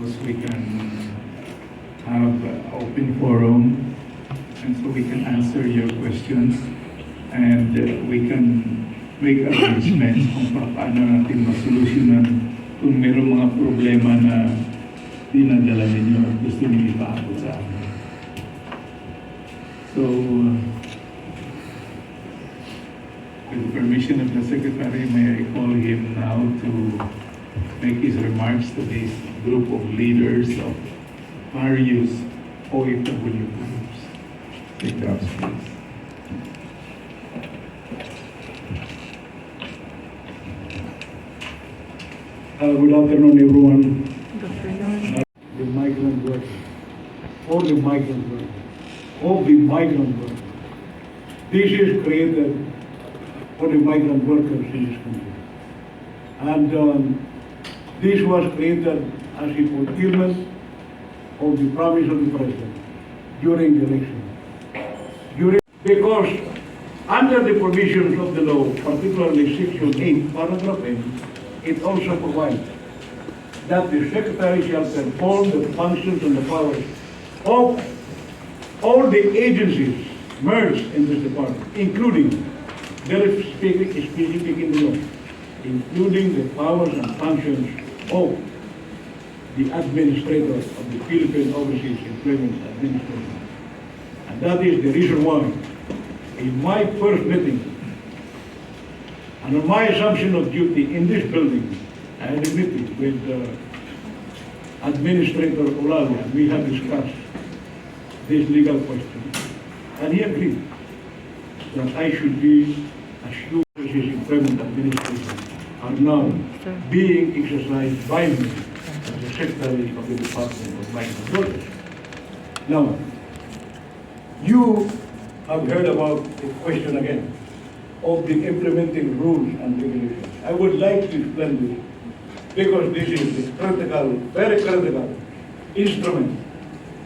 because we can have open forum, and so we can answer your questions, and we can make arrangements kung paano natin masolusyonan kung mayroong mga problema na dinadala ninyo at gusto ninyo ipaabot sa amin. So, with the permission of the Secretary, may I call him now to make his remarks to this group of leaders of various OFW groups. Take the house, please. Good afternoon, everyone. The migrant workers, all the migrant workers, all the migrant workers. This is created for the migrant workers in this country. And this was created as a fulfillment of the promise of the President during the election. Because under the provisions of the law, particularly Section 8, Paragraph 8, it also provides that the Secretary shall perform the functions and the powers of all the agencies merged in this department, including, very specific in the law, including the powers and functions of the administrator of the Philippine Overseas Employment Administration. And that is the reason why, in my first meeting, and on my assumption of duty in this building, I had a meeting with Administrator Olalia, and we have discussed this legal question. And he agreed that I should be assured that his employment administration are now being exercised by me as the Secretary of the Department of Migrants Workers. Now, you have heard about the question again of the implementing rules and regulations. I would like to explain this because this is the critical, very critical instrument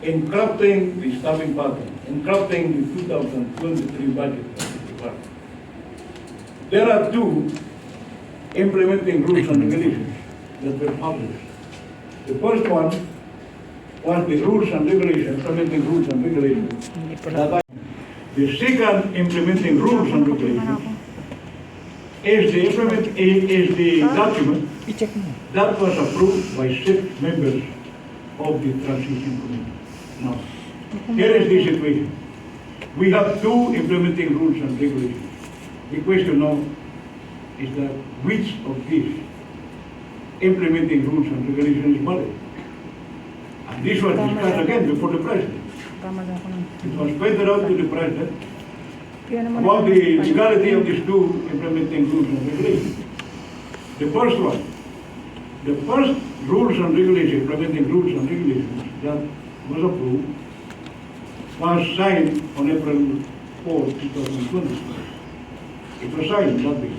in crafting the staffing pattern, in crafting the 2023 budget of the department. There are two implementing rules and regulations that were published. The first one was the rules and regulations, implementing rules and regulations. The second implementing rules and regulations is the document that was approved by 6 members of the transition committee. Now, here is the situation. We have 2 implementing rules and regulations. The question now is that which of these implementing rules and regulations is valid? And this was discussed again before the President. It was pointed out to the President about the legality of these 2 implementing rules and regulations. The first one, the first rules and regulations, implementing rules and regulations that was approved was signed on April 4, 2020. It was signed that day.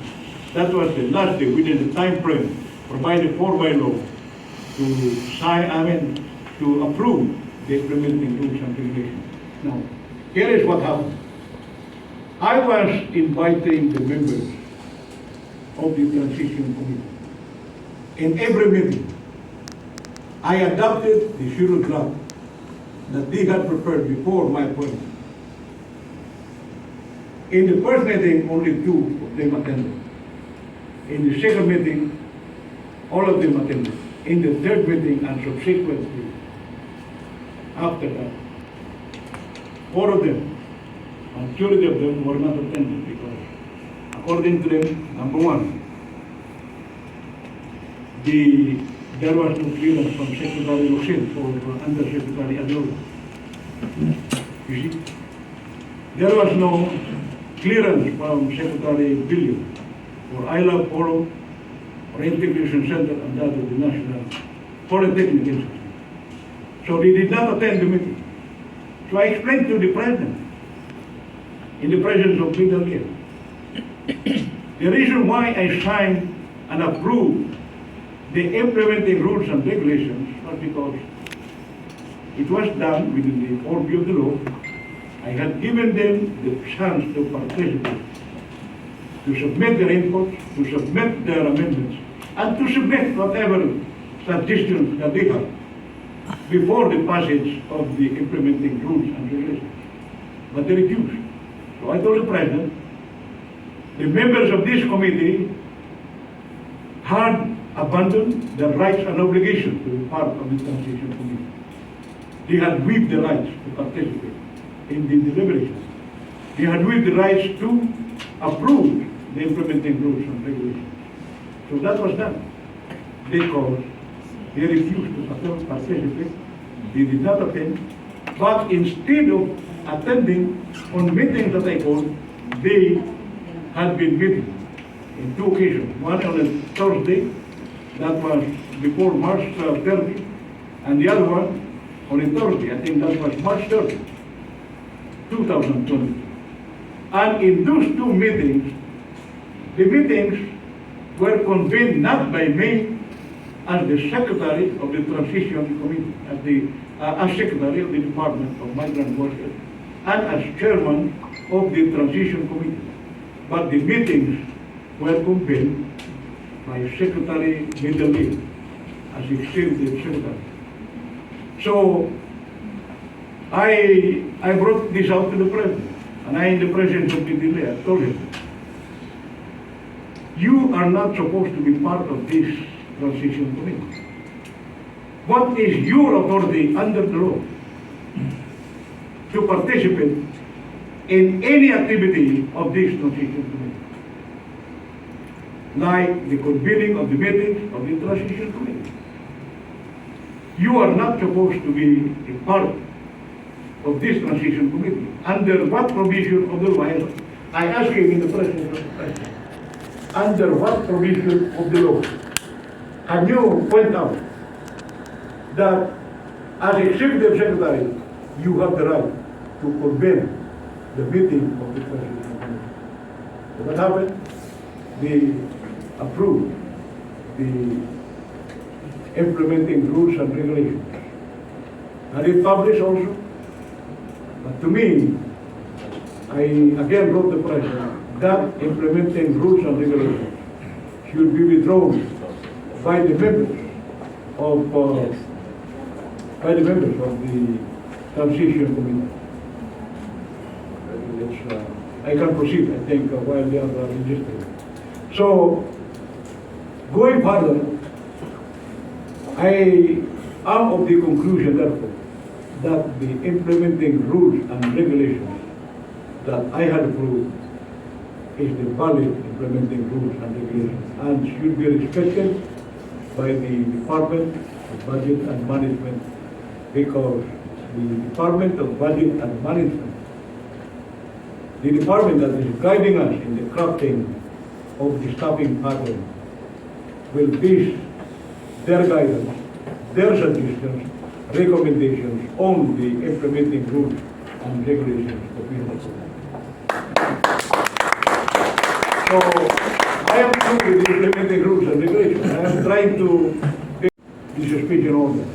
That was the last day within the time frame provided for by law to sign, to approve the implementing rules and regulations. Now, here is what happened. I was inviting the members of the transition committee. In every meeting, I adopted the schedule draft that they had prepared before my appointment. In the first meeting, only 2 of them attended. In the second meeting, all of them attended. In the third meeting and subsequently, after that, 4 of them, majority of them were not attended because, according to them, number 1, there was no clearance from Secretary Rosin or Under Secretary Abdullah. You see, there was no clearance from Secretary Billion or ILAB Forum or Integration Center and that of the National Polytechnic Institute. So they did not attend the meeting. So I explained to the President, in the presence of legal here, the reason why I signed and approved the implementing rules and regulations was because it was done within the purview of the law. I had given them the chance to participate, to submit their inputs, to submit their amendments, and to submit whatever suggestions that they have before the passage of the implementing rules and regulations. But they refused. So I told the President, the members of this committee had abandoned their rights and obligations to be part of the transition committee. They had waived the rights to participate in the deliberations. They had waived the rights to approve the implementing rules and regulations. So that was done because they refused to participate. They did not attend, but instead of attending on meetings that I called, they had been meeting in two occasions. One on a Thursday, that was before March 30, and the other one on a Thursday, I think that was March 30, 2020. And in those two meetings, the meetings were convened not by me as the Secretary of the Transition Committee, as Secretary of the Department of Migrants Workers, and as Chairman of the Transition Committee, but the meetings were convened by Secretary Abdullah as Executive Secretary. So I brought this out to the President, and I, in the presence of Abdullah, told him, you are not supposed to be part of this transition committee. What is your authority under the law to participate in any activity of this transition committee? Like the convening of the meetings of the transition committee. You are not supposed to be a part of this transition committee. Under what provision of the law? I asked him in the presence of the President, under what provision of the law can you point out that as Executive Secretary, you have the right to convene the meeting of the Transition Committee? So what happened? They approved the implementing rules and regulations. And it published also. But to me, I again wrote the President that implementing rules and regulations should be withdrawn by the members of the Transition Committee. I can proceed, I think, while they are registering. So, going further, I am of the conclusion, therefore, that the implementing rules and regulations that I had approved is the valid implementing rules and regulations and should be respected by the Department of Budget and Management, because the Department of Budget and Management, the department that is guiding us in the crafting of the staffing pattern, will base their guidance, their suggestions, recommendations on the implementing rules and regulations of the So I am through with the implementing rules and regulations. I am trying to take the suspension order,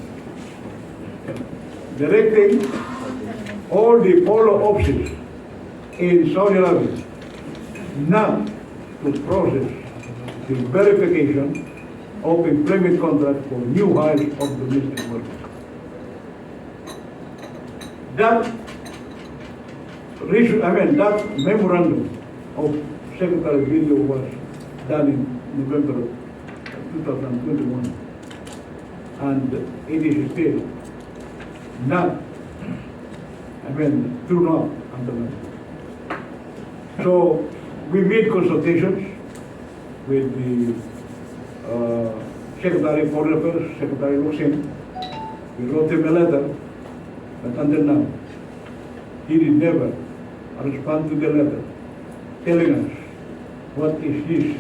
directing all the polo offices in Saudi Arabia not to process the verification of employment contracts for new hires of domestic workers. That memorandum of Secretary Abdullah was done in November 2021, and it is still not, true not implemented. So we made consultations with the Secretary of Foreign Affairs, Secretary Luxin. We wrote him a letter, but until now, he did never respond to the letter telling us what is his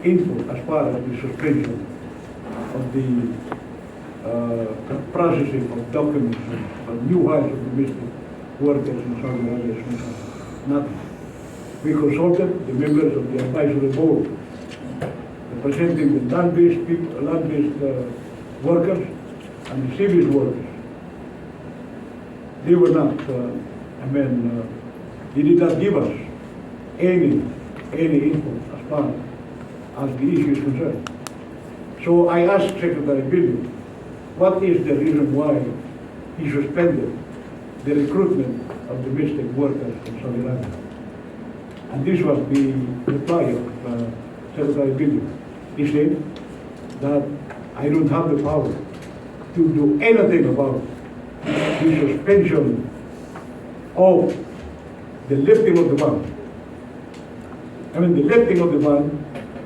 input as far as the suspension of the processing of documents of new hires of domestic workers in Saudi Arabia. Nothing. We consulted the members of the advisory board representing the land-based people, land-based workers and the civil workers. They were not, they did not give us any input as far as the issue is concerned. So I asked Secretary Abdullah what is the reason why he suspended the recruitment of domestic workers in Saudi Arabia. And this was the reply of Secretary Abdullah. He said that I don't have the power to do anything about the suspension of the lifting of the ban. I mean the lifting of the ban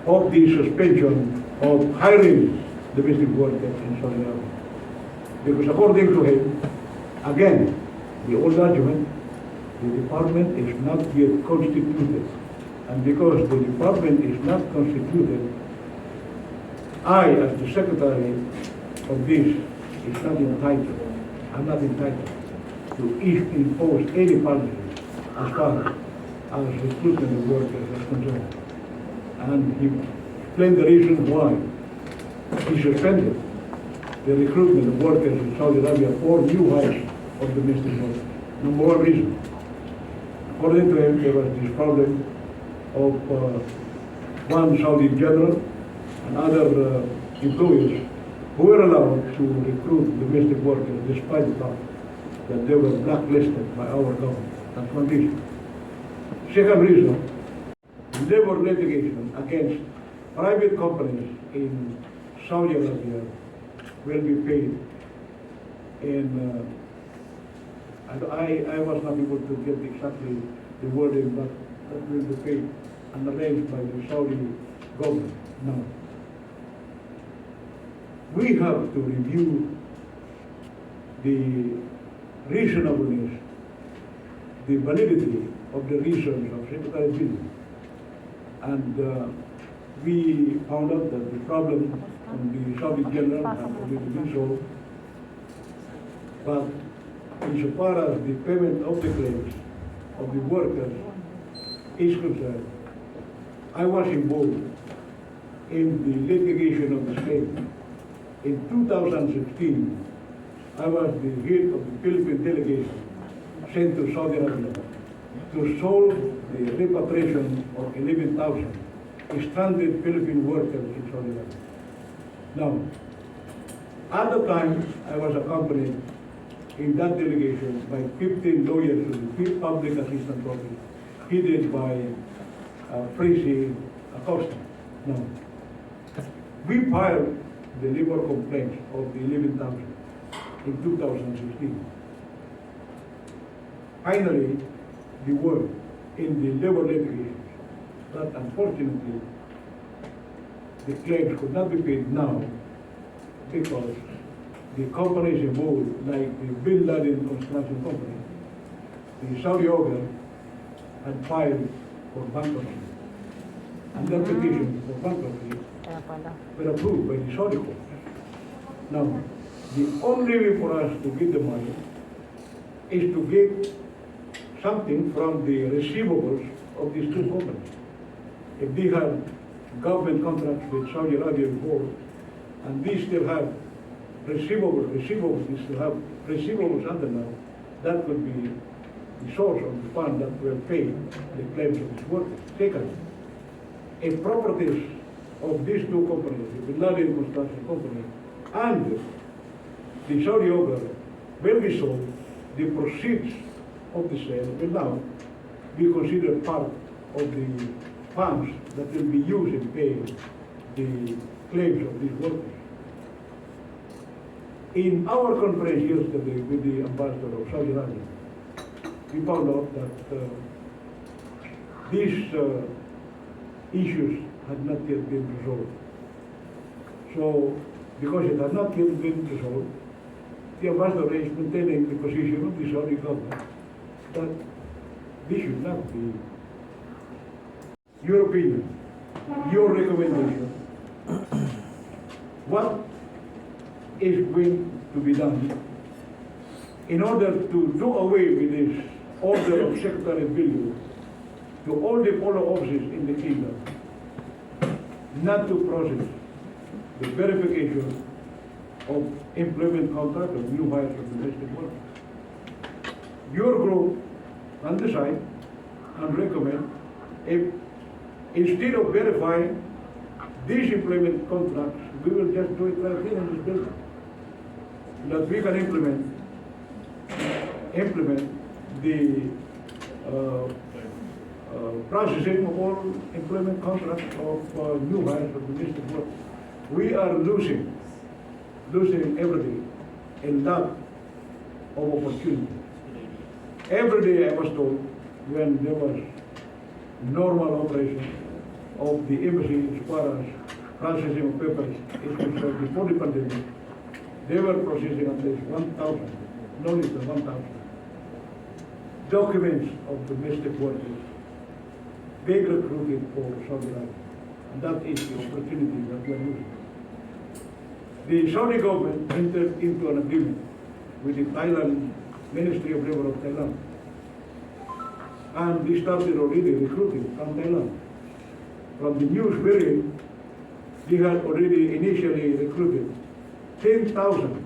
of the suspension of hiring domestic workers in Saudi Arabia. Because according to him, again, the old argument, the department is not yet constituted. And because the department is not constituted, I, as the secretary of this, is not entitled, I'm not entitled to impose any policy as far as recruitment of workers is concerned. And he explained the reason why he suspended the recruitment of workers in Saudi Arabia for new hires of domestic workers. Number one reason, according to him, there was this problem of one Saudi general and other employers who were allowed to recruit domestic workers despite the fact that they were blacklisted by our government. That's one reason. Second reason, labor litigation against private companies in Saudi Arabia will be paid in, I was not able to get exactly the wording, but that will be paid and arranged by the Saudi government. Now, we have to review the reasonableness, the validity of the reasons of Secretary Abdullah. And we found out that the problem on the Saudi general had already been solved. But insofar as the payment of the claims of the workers is concerned, I was involved in the litigation of the claim. In 2016, I was the head of the Philippine delegation sent to Saudi Arabia to solve the repatriation of 11,000 stranded Philippine workers in Saudi Arabia. Now, at the time, I was accompanied in that delegation by 15 lawyers of the Public Assistance Office, headed by Tracy Acosta. Now, we filed the labor complaints of the 11,000 in 2016. Finally, we were in the labor litigations, but unfortunately, the claims could not be paid now because the companies involved, like the Bin Laden construction company, the Saudi organ had filed for bankruptcy. And that petition for bankruptcy were approved by the Saudi court. Now, the only way for us to get the money is to get something from the receivables of these two companies. If they have government contracts with Saudi Arabia before, and they still have receivables, they still have receivables under now, that could be the source of the fund that will pay the claims of these workers. Second, if properties of these two companies, the Bin Laden construction company and the Saudi organ, will be sold, the proceeds of the sale will now be considered part of the funds that will be used in paying the claims of these workers. In our conference yesterday with the ambassador of Saudi Arabia, we found out that these issues had not yet been resolved. So, because it had not yet been resolved, the ambassador is maintaining the position of the Saudi government that this should not be. Your opinion, your recommendation, what is going to be done in order to do away with this order of Secretary Abdullah to all the follow offices in the kingdom not to process the verification of employment contract of new hires of domestic workers. Your group can decide and recommend if instead of verifying these employment contracts, we will just do it right here in this building. that we can implement the processing of all employment contracts of new hires of domestic work. We are losing every day a lot of opportunity. Every day I was told when there was normal operation of the embassy as far as processing of papers is concerned before the pandemic, they were processing at least 1,000, no less than 1,000 documents of domestic workers being recruited for Saudi Arabia. And that is the opportunity that we are losing. The Saudi government entered into an agreement with the Thailand Ministry of Labor of Thailand. And they started already recruiting from Thailand. From the news wherein they had already initially recruited 10,000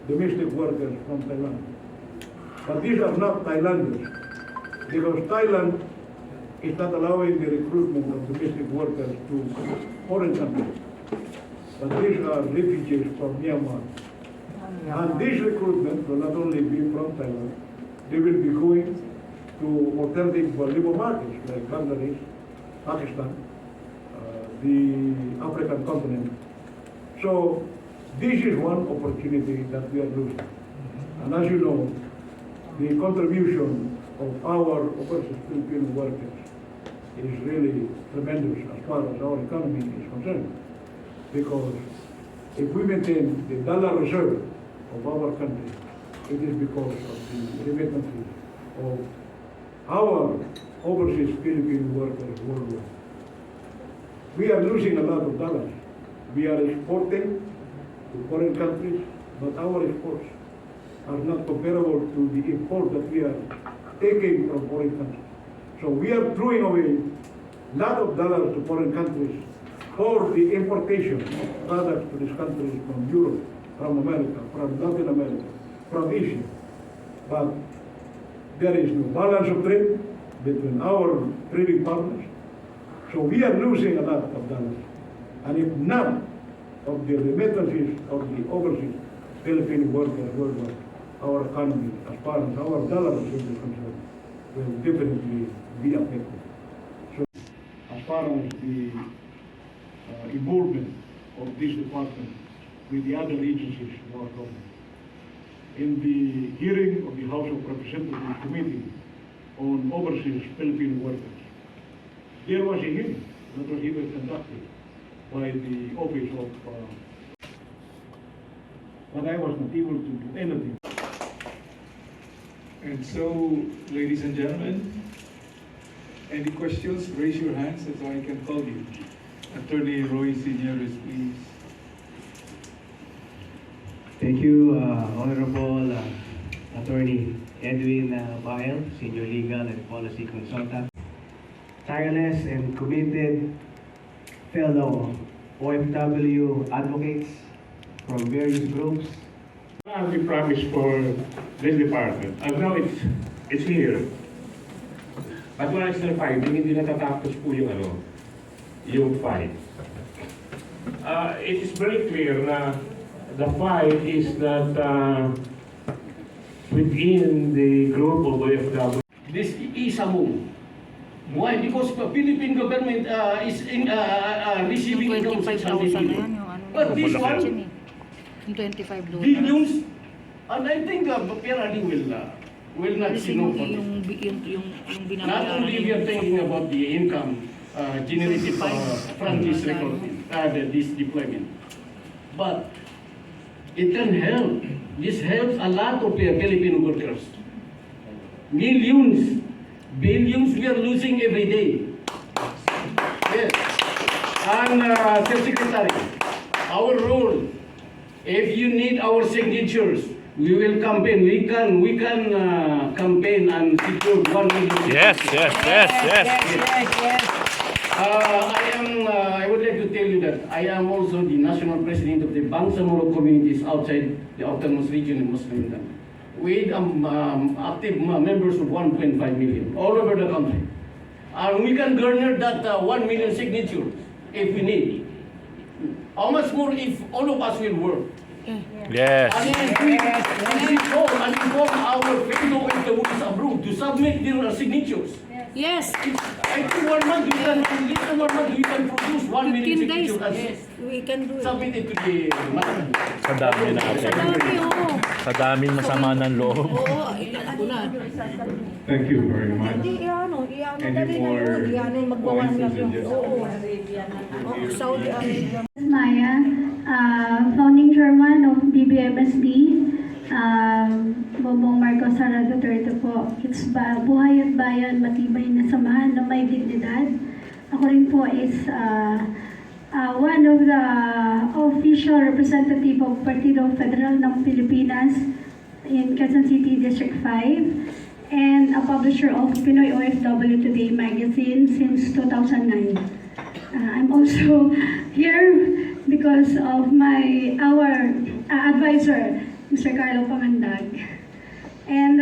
domestic workers from Thailand. But these are not Thailanders, because Thailand is not allowing the recruitment of domestic workers to foreign countries. But these are refugees from Myanmar. And this recruitment will not only be from Thailand, they will be going to alternative labor markets like Bangladesh, Pakistan, the African continent. So this is one opportunity that we are losing. And as you know, the contribution of our overseas Filipino workers is really tremendous as far as our economy is concerned. Because if we maintain the dollar reserve of our country, it is because of the remittances of our overseas Filipino workers worldwide. We are losing a lot of dollars. We are exporting to foreign countries, but our exports are not comparable to the import that we are taking from foreign countries. So we are throwing away a lot of dollars to foreign countries for the importation of products to these countries from Europe, from America, from Latin America, from Asia. But there is no balance of trade between our trading partners. So we are losing a lot of dollars. And if none of the remittances of the overseas Filipino workers worldwide, our economy, as far as our dollar reserve is concerned, will definitely be affected. So as far as the involvement of this department with the other agencies of our government, in the hearing of the House of Representatives Committee on Overseas Filipino Workers, there was a hearing that was even conducted by the office of, but I was not able to do anything. And so, ladies and gentlemen, any questions, raise your hands so I can call you. Attorney Roy Senior, please. Thank you, Honorable Attorney Edwin Bael, Senior Legal and Policy Consultant. Tireless and committed fellow OFW advocates from various groups. We promised for this department, and now it's here. But while it's still fighting, hindi natatapos po yung fight. It is very clear na the fight is that within the group of OFW. This isang. Why? Because the Philippine government is receiving Yung income 25,000 na yan, yung But this one, yung 25 dollars. billions, and I think the PRD will not Kasi see no for this. yung Not binabayaran only we are thinking about the income generated from this recruitment, this deployment, but it can help. This helps a lot of Filipino workers. Millions, billions we are losing every day. Yes. And Sir Secretary, our role, if you need our signatures, we will campaign. We can campaign and secure 1 million. Yes. I would like to tell you that I am also the national president of the Bangsamoro communities outside the autonomous region in Muslim Mindanao, with active members of 1.5 million all over the country. And we can garner that 1 million signatures if we need. How much more if all of us will work? Yes. And inform our fellow OFWs abroad to submit their signatures. Yes. I think 1 month we can produce 1 million 15 days. signatures. Yes. We can do it. Submit it to the man. Sa dami natin. Dami, oo. Sa daming masama ng loob. Oo, ano na. Thank you very much. Hindi, ano, Any dali na more yun. Magbawan points lang or yun. Oo. suggestions? Oo, Saudi Arabia. Maya, founding chairman of BBMSD, Bongbong Marcos Sara Duterte po. It's buhay at bayan, matibay na samahan na may dignidad. Ako rin po is one of the official representative of Partido Federal ng Pilipinas in Quezon City District 5 and a publisher of Pinoy OFW Today magazine since 2009. I'm also here because of our advisor, Mr. Carlo Pamandag. And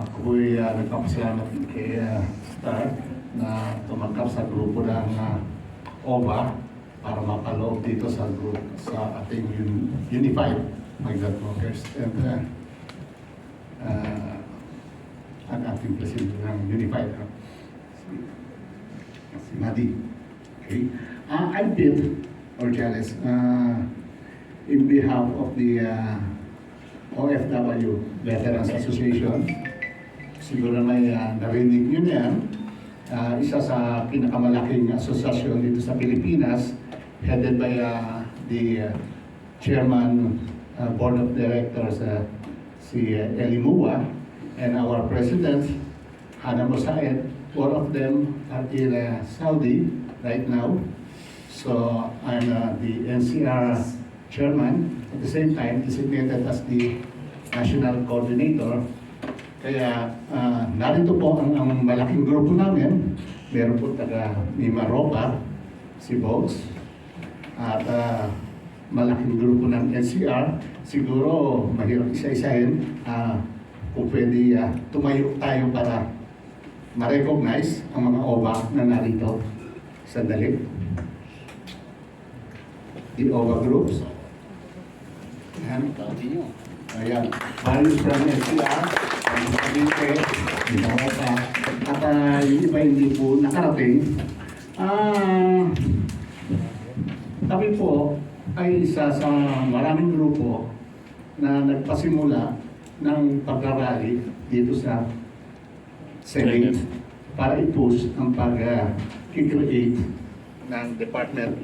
ako'y nagpapasalamat kay Star na tumanggap sa grupo ng OVA para mapaloob dito sa group sa ating Unified Migrant Workers and ang ating president ng Unified si Madi. Okay. I'm Pete Orjales in behalf of the OFW Veterans Association. Siguro may narinig nyo na yan. Isa sa pinakamalaking asosasyon dito sa Pilipinas, headed by the chairman, board of directors, si Eli Mua, and our president, Hana Mosaed. All of them are in Saudi right now. So I'm the NCR chairman, at the same time designated as the national coordinator. Kaya narito po ang malaking grupo namin. Meron po taga Mimaropa, si Bogs, at malaking grupo ng NCR. Siguro mahirap isa-isahin kung pwede tumayo tayo para ma-recognize ang mga OVA na narito. Sandali. The OVA groups. Ayan. Values from NCR, ang Cavite, Mimaropa, at yung iba hindi po nakarating. Kami po ay isa sa maraming grupo na nagpasimula ng pag-rally dito sa Senate para i-push ang pag-create ng Department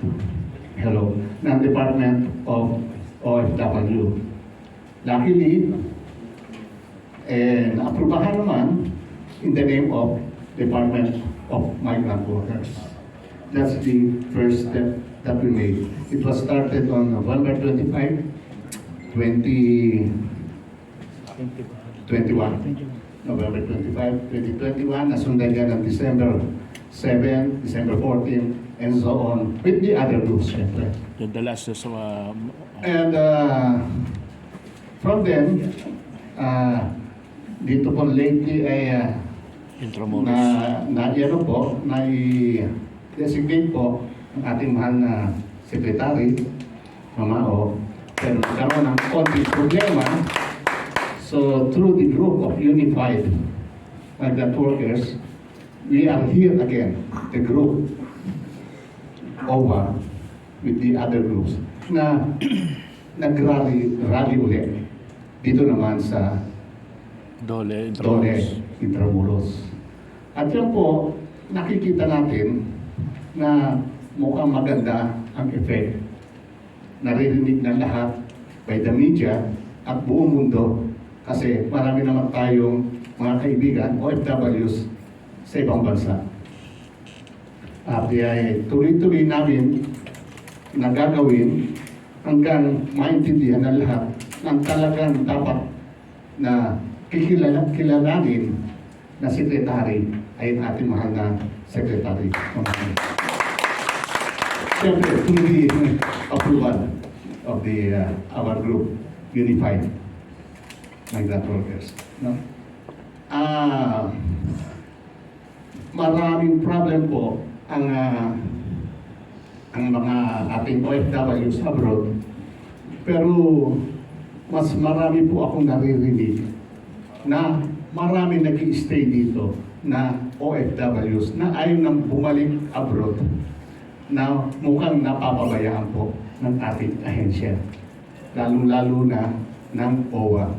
of OFW. Luckily, aprubahan naman in the name of Department of Migrants Workers. That's the first step that we made. It was started on November 25, 2021. November 25, 2021, nasundan yan ng December 7, December 14, and so on, with the other groups, syempre. The last is And from then, dito po lately ay na-designate po ang ating mahal na Secretary Mama-o, pero nagkaroon ng konting problema. So through the group of Unified Migrant Workers, we are here again, the group OVA with the other groups na nag-rally ulit dito naman sa Dole, Intramuros. At yan po, nakikita natin na mukhang maganda ang effect. Naririnig ng lahat by the media at buong mundo kasi marami naman tayong mga kaibigan, OFWs sa ibang bansa. At tuloy-tuloy namin na gagawin hanggang maintindihan ng lahat ng talagang dapat na kilalanin na secretary ay ang ating mahal na secretary. Siyempre, through the approval of the our group, Unified Migrant Workers. No? Maraming problem po ang ang mga ating OFWs abroad. Pero mas marami po akong naririnig na marami nag-i-stay dito na OFWs na ayaw nang bumalik abroad na mukhang napapabayaan po ng ating ahensya, lalo-lalo na ng OWA.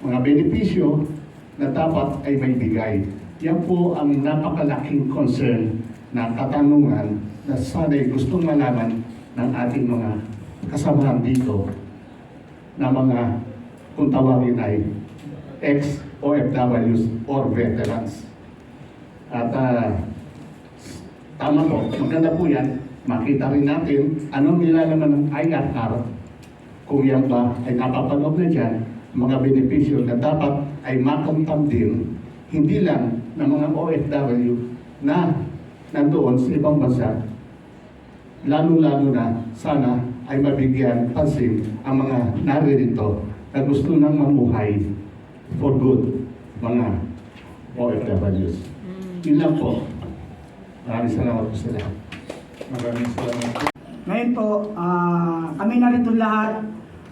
Mga benepisyo na dapat ay may bigay. Yan po ang napakalaking concern na katanungan na sana'y gustong malaman ng ating mga kasamahan dito na mga kung tawagin ay ex-OFWs or veterans. At tama po, maganda po yan. Makita rin natin anong nilalaman ng IRR kung yan ba ay napapaloob na dyan, mga benepisyo na dapat ay makamtam din, hindi lang ng mga OFW na nandoon sa ibang bansa, lalo-lalo na sana ay mabigyan pansin ang mga naririto na gusto nang mamuhay for good, mga OFWs. Yun lang po. Maraming salamat po sa lahat. Maraming salamat po. Ngayon po, kami narito lahat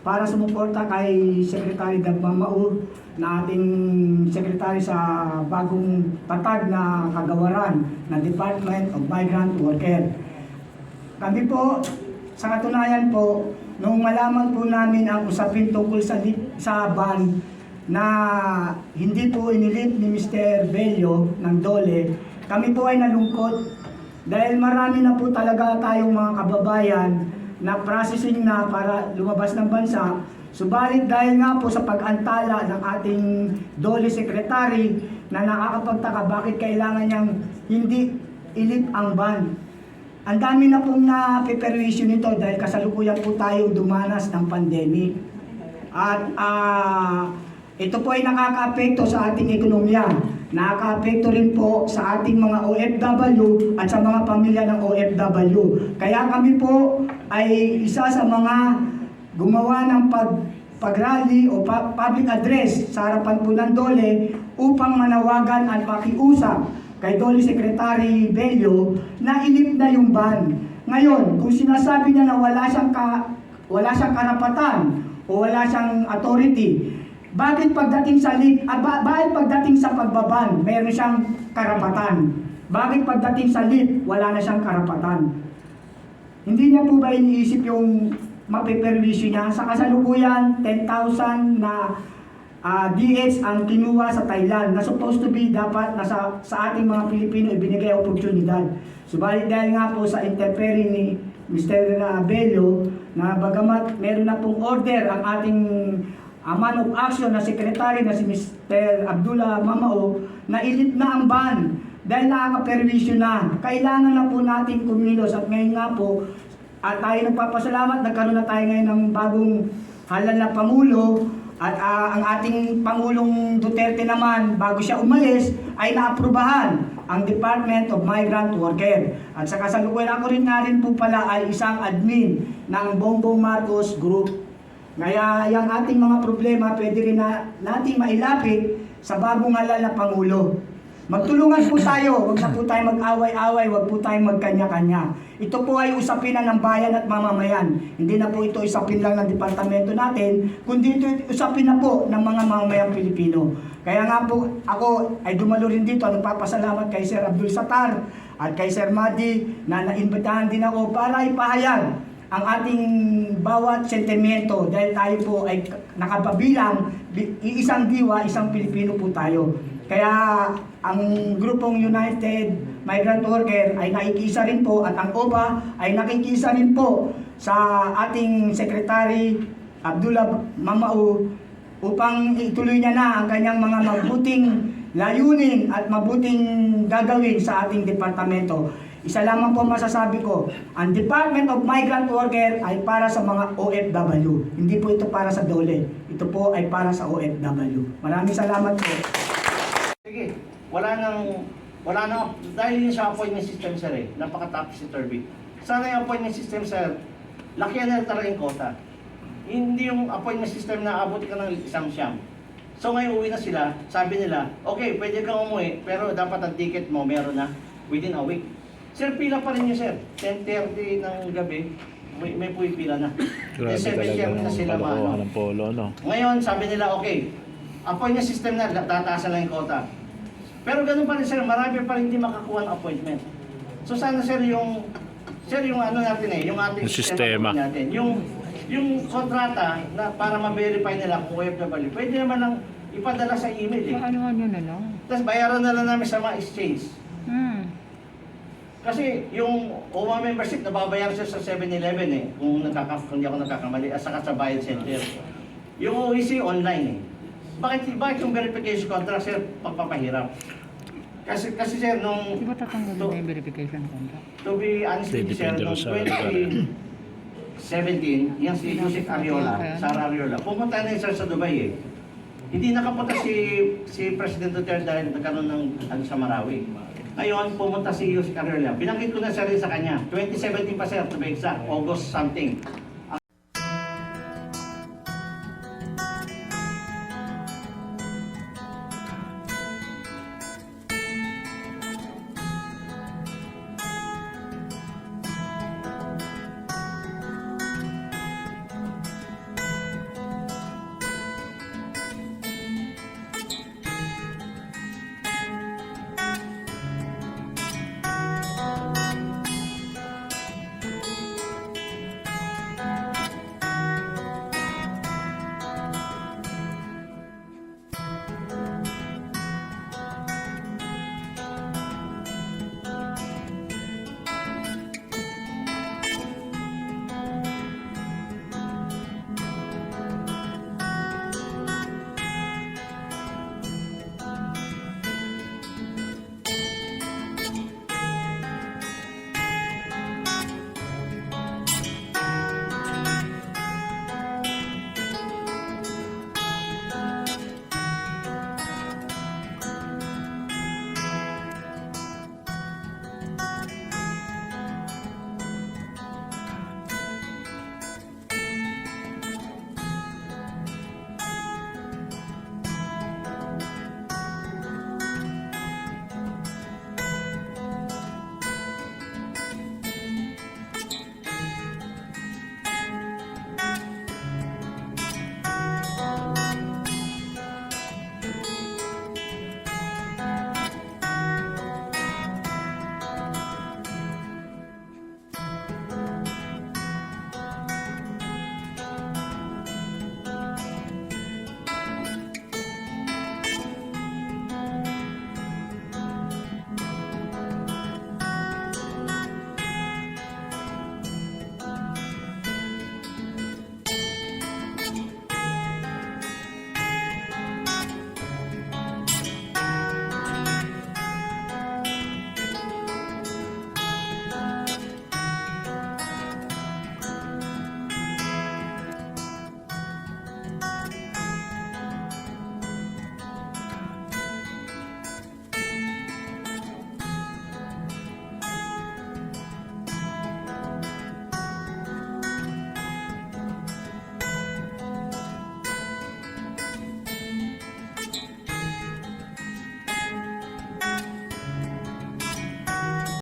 para sumuporta kay Secretary Abdullah Mama-o na ating secretary sa bagong patag na kagawaran ng Department of Migrants Workers. Kami po, sa katunayan po, nung malaman po namin ang usapin tungkol sa ban na hindi po inilip ni Mr. Bello ng Dole, kami po ay nalungkot dahil marami na po talaga tayong mga kababayan na processing na para lumabas ng bansa. Subalit dahil nga po sa pag-antala ng ating Dole Secretary na nakakapagtaka bakit kailangan niyang hindi ilip ang ban. Ang dami na pong napiperwisyo nito dahil kasalukuyan po tayong dumanas ng pandemic. At ito po ay nakaka-apekto sa ating ekonomiya. Nakaka-apekto rin po sa ating mga OFW at sa mga pamilya ng OFW. Kaya kami po ay isa sa mga gumawa ng pag-rally o public address sa harapan po ng Dole upang manawagan at pakiusap kay Dole Secretary Bello na ilip na yung ban. Ngayon, kung sinasabi niya na wala siyang karapatan o wala siyang authority, bakit pagdating sa bakit pagdating sa pagbaban, meron siyang karapatan? Bakit pagdating sa wala na siyang karapatan? Hindi niya po ba iniisip yung mapiperwisyo niya? Sa kasalukuyan, 10,000 na DH ang kinuha sa Thailand na supposed to be dapat sa ating mga Pilipino ibinigay oportunidad. Subalit dahil nga po sa interfering ni Mr. Bello na bagamat meron na pong order ang ating man of action na secretary na si Mr. Abdullah Mama-o na ilip na ang ban dahil nakakaperwisyo na. Kailangan na po natin kumilos at ngayon nga po at tayo nagpapasalamat, nagkaroon na tayo ngayon ng bagong halal na Pangulo at ang ating Pangulong Duterte naman bago siya umalis ay naaprubahan ang Department of Migrants Workers. At sa kasalukuyan ako rin nga rin po pala ay isang admin ng Bongbong Marcos Group. Kaya yung ating mga problema pwede rin natin mailapit sa bagong halal na Pangulo. Magtulungan po tayo, huwag na po tayo mag-away-away, huwag po tayo magkanya-kanya. Ito po ay usapin na ng bayan at mamamayan. Hindi na po ito usapin lang ng departamento natin, kundi ito usapin na po ng mga mamamayang Pilipino. Kaya nga po ako ay dumalo rin dito, nagpapasalamat kay Sir Abdul Sattar at kay Sir Madi na naimbitahan din ako para ipahayag ang ating bawat sentimento dahil tayo po ay nakapabilang isang diwa, isang Pilipino po tayo. Kaya ang grupong United Migrant Workers ay nakikiisa rin po at ang OBA ay nakikiisa rin po sa ating Secretary Abdullah Mama-o upang ituloy niya na ang kanyang mga mabuting layunin at mabuting gagawin sa ating departamento. Isa lamang po masasabi ko, ang Department of Migrants Workers ay para sa mga OFW. Hindi po ito para sa Dole. Ito po ay para sa OFW. Maraming salamat po. Sige, wala nang, dahil yun sa appointment system sir napaka-top si Turby. Sana yung appointment system sir, lakihan na talaga yung quota. Hindi yung appointment system na abot ka ng isang siyam. So ngayon uwi na sila, sabi nila, okay, pwede kang umuwi, pero dapat ang ticket mo meron na within a week. Sir, pila pa rin yun, sir. 10:30 ng gabi, may pumipila na. Grabe 7:00 na sila kalokohan ng polo, no? Ngayon, sabi nila, okay, appointment system na, tataasan lang yung quota. Pero ganun pa rin, sir, marami pa rin hindi makakuha ng appointment. So sana, sir, yung ano natin yung ating Sistema. natin, yung kontrata na para ma-verify nila kung OFW, pwede naman lang ipadala sa email Ano nyo na lang? Tapos bayaran na lang namin sa mga exchange. Kasi yung OWA membership, nababayaran siya sa 7-Eleven kung hindi ako nagkakamali, at saka sa Bayad Center. Yung OEC online Bakit yung verification contract, sir, pagpapahirap? Kasi sir, nung... Di ba tatanggalin na yung verification contract? To be honest with you, sir, Depende nung sa 2017, yung si Yusek Ariola, Sara Ariola, pumunta na yun, sir, sa Dubai Hindi nakapunta si President Duterte dahil nagkaroon ng sa Marawi. Ngayon, pumunta si Yusek Ariola. Binanggit ko na, sir, sa kanya. 2017 pa, sir, to be exact, August something.